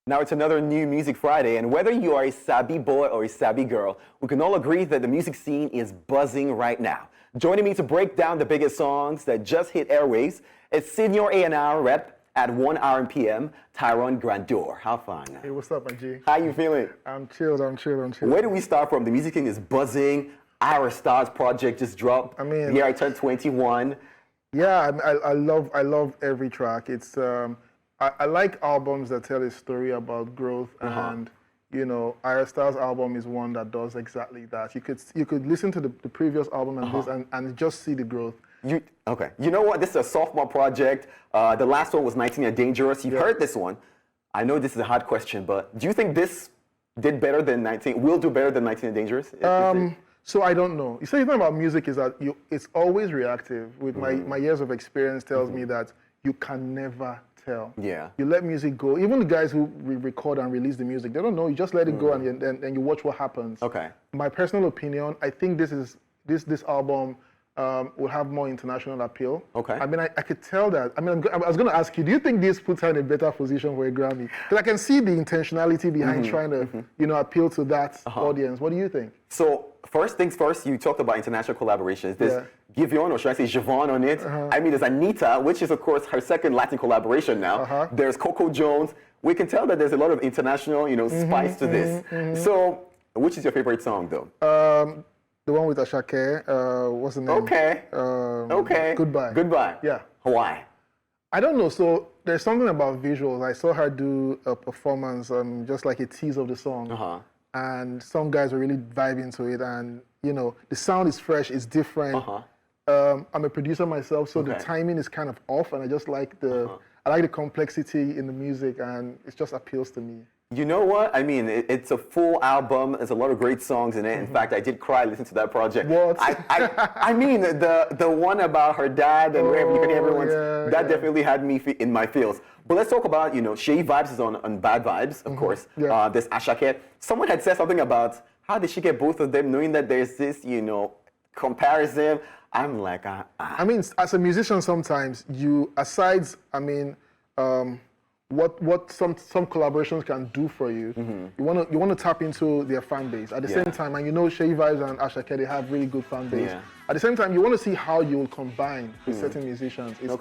Now it's another New Music Friday, and whether you are a sabi boy or a sabi girl, we can all agree that the music scene is buzzing right now. Joining me to break down the biggest songs that just hit airwaves is senior A&R Rep at ONErpm, Tyrone Grandeur. How fun? Hey, what's up, my G? How you feeling? I'm chilled. Where do we start from? The music scene is buzzing. Ayra Starr's project just dropped. I mean, the year I turned 21. Yeah, I love every track. It's I like albums that tell a story about growth, and you know, Ayra Starr's album is one that does exactly that. You could listen to the previous album and this and just see the growth. Okay. You know what? This is a sophomore project. The last one was 19 and Dangerous. You've heard this one. I know this is a hard question, but do you think this did better than 19? Will do better than 19 and Dangerous? So I don't know. You say the thing about music is that it's always reactive. With my years of experience tells me that you can never tell. Yeah. You let music go. Even the guys who record and release the music, they don't know. You just let it go and you watch what happens. Okay. My personal opinion, I think this album will have more international appeal. Okay. I mean, I could tell that. I mean, I was going to ask you, do you think this puts her in a better position for a Grammy? Because I can see the intentionality behind trying to, you know, appeal to that audience. What do you think? So first things first, you talked about international collaborations. There's Giveon, or should I say Javon on it. I mean, there's Anita, which is, of course, her second Latin collaboration now. There's Coco Jones. We can tell that there's a lot of international, you know, spice to this. So which is your favorite song, though? The one with Ashake, what's the name? Okay. Goodbye. Yeah. Why? I don't know. So there's something about visuals. I saw her do a performance, just like a tease of the song. And some guys were really vibing to it. And, you know, the sound is fresh, it's different. I'm a producer myself, so the timing is kind of off. And I just like I like the complexity in the music, and it just appeals to me. You know what? I mean, it's a full album. There's a lot of great songs in it. In fact, I did cry listening to that project. What? I mean, the one about her dad and where you can hear everyone's, that definitely had me in my feels. But let's talk about, you know, Shay Vibes is on Bad Vibes, of course. There's Ashake. Someone had said something about how did she get both of them, knowing that there's this, you know, comparison. I'm like, I mean, as a musician, sometimes what some collaborations can do for you, you want to tap into their fan base at the same time, and you know Shay Vibes and Ashake, they have really good fan base. At the same time, you want to see how you will combine with certain musicians. It's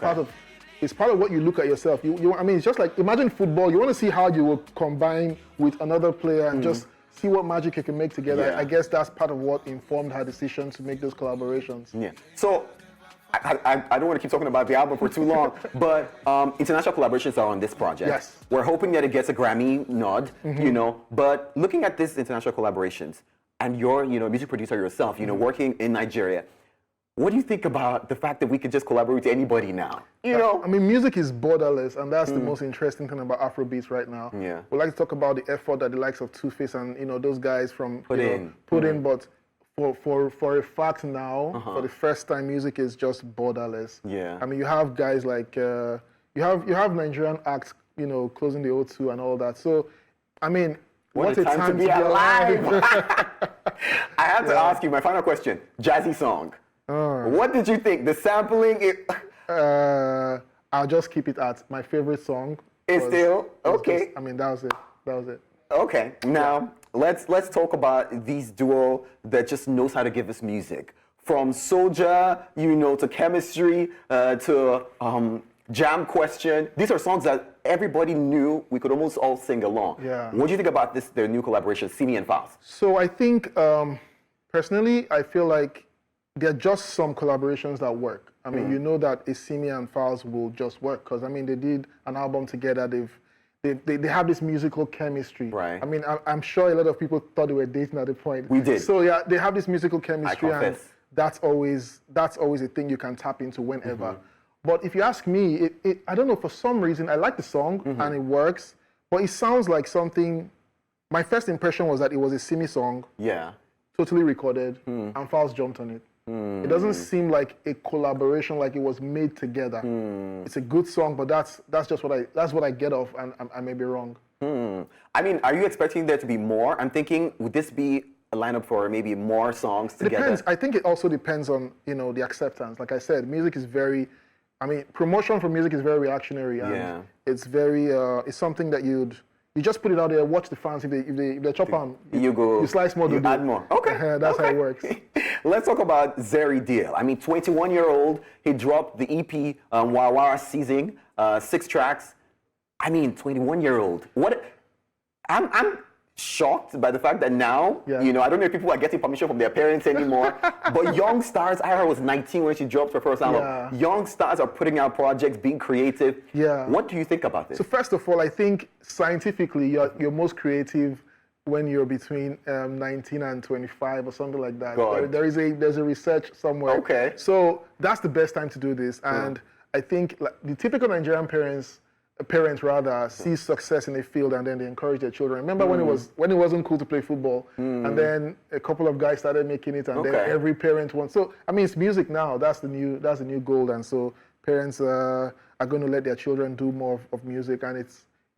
part of what you look at yourself. I mean, it's just like, imagine football. You want to see how you will combine with another player and just see what magic you can make together. I guess that's part of what informed her decision to make those collaborations. Yeah. So I don't want to keep talking about the album for too long, but international collaborations are on this project. Yes. We're hoping that it gets a Grammy nod, you know, but looking at these international collaborations, and you're, you know, a music producer yourself, you know, working in Nigeria, what do you think about the fact that we could just collaborate with anybody now? You know? I mean, music is borderless, and that's the most interesting thing about Afrobeats right now. Yeah. We like to talk about the effort that the likes of Two-Face and, you know, those guys from put in, but for a fact now, for the first time, music is just borderless. Yeah. I mean, you have guys like you have Nigerian acts, you know, closing the O2 and all that. So, I mean, what a time to be alive! I have to ask you my final question. Jazzy song. What did you think? The sampling? I'll just keep it at my favorite song. It's still okay. I mean, that was it. Okay. Now let's talk about these duo that just knows how to give us music. From Soldier, you know, to Chemistry, to Jam Question. These are songs that everybody knew. We could almost all sing along. Yeah. What do you think about their new collaboration, Simi and Falz? So I think, personally, I feel like there are just some collaborations that work. I mean, you know that a Simi and Falz will just work because, I mean, they did an album together. They have this musical chemistry. Right. I mean, I'm sure a lot of people thought they were dating at the point. We did. So yeah, they have this musical chemistry, and that's always a thing you can tap into whenever. But if you ask me, I don't know, for some reason, I like the song and it works, but it sounds like something. My first impression was that it was a Simi song. Yeah. Totally recorded, and Falz jumped on it. It doesn't seem like a collaboration, like it was made together. It's a good song, but that's just what I get off, and I may be wrong. I mean, are you expecting there to be more? I'm thinking, would this be a lineup for maybe more songs together? It depends. I think it also depends on, you know, the acceptance. Like I said, music is very, I mean, promotion for music is very reactionary, and it's very, it's something that You just put it out there, watch the fans. If they chop on, you slice more. You add more. Okay. That's how it works. Let's talk about ZerryDL. I mean, 21-year-old, he dropped the EP Wawara Seizing, 6 tracks. I mean, 21-year-old. I'm shocked by the fact that now, you know, I don't know if people are getting permission from their parents anymore, but young stars, Ayra was 19 when she dropped her first album. Young stars are putting out projects, being creative. What do you think about this? So first of all, I think scientifically, you're most creative when you're between 19 and 25 or something like that. There's a research somewhere. Okay. So that's the best time to do this. And I think like, the typical Nigerian parents see success in a field and then they encourage their children. Remember when it wasn't cool to play football, and then a couple of guys started making it, and then every parent wants. So I mean, it's music now. That's the new gold, and so parents are going to let their children do more of music, and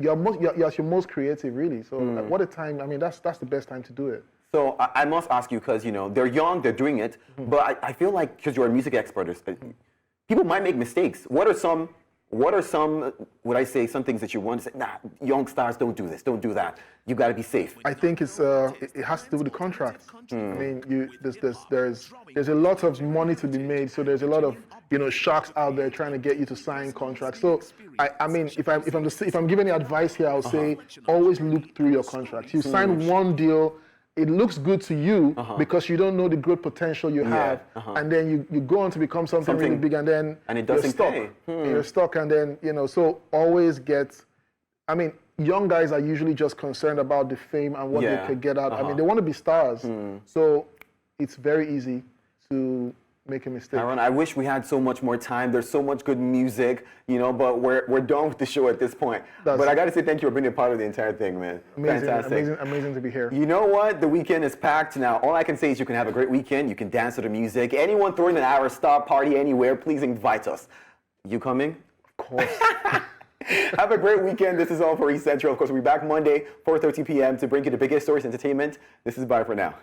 you're your most creative, really. So what a time! I mean, that's the best time to do it. So I must ask you, because you know they're young, they're doing it, but I feel like because you're a music expert, people might make mistakes. What are some, would I say, some things that you want to say, nah, young stars don't do this, don't do that. You got to be safe. I think it has to do with the contract. I mean, there's a lot of money to be made, so there's a lot of, you know, sharks out there trying to get you to sign contracts. So I mean, if I'm giving any advice here, I'll say always look through your contracts. You sign one deal, it looks good to you because you don't know the growth potential you have, and then you go on to become something really big, and then it doesn't you're stuck. pay. You're stuck, and then, you know, so always I mean, young guys are usually just concerned about the fame and what they could get out. I mean, they want to be stars, so it's very easy to make a mistake. Tyrone, I wish we had so much more time. There's so much good music, you know, but we're done with the show at this point. But I got to say thank you for being a part of the entire thing, man. Amazing, fantastic. amazing to be here. You know what? The weekend is packed now. All I can say is you can have a great weekend. You can dance to the music. Anyone throwing an Ayra Starr party anywhere, please invite us. You coming? Of course. Have a great weekend. This is all for East Central. Of course, we'll be back Monday, 4:30 p.m. to bring you the biggest stories in entertainment. This is bye for now.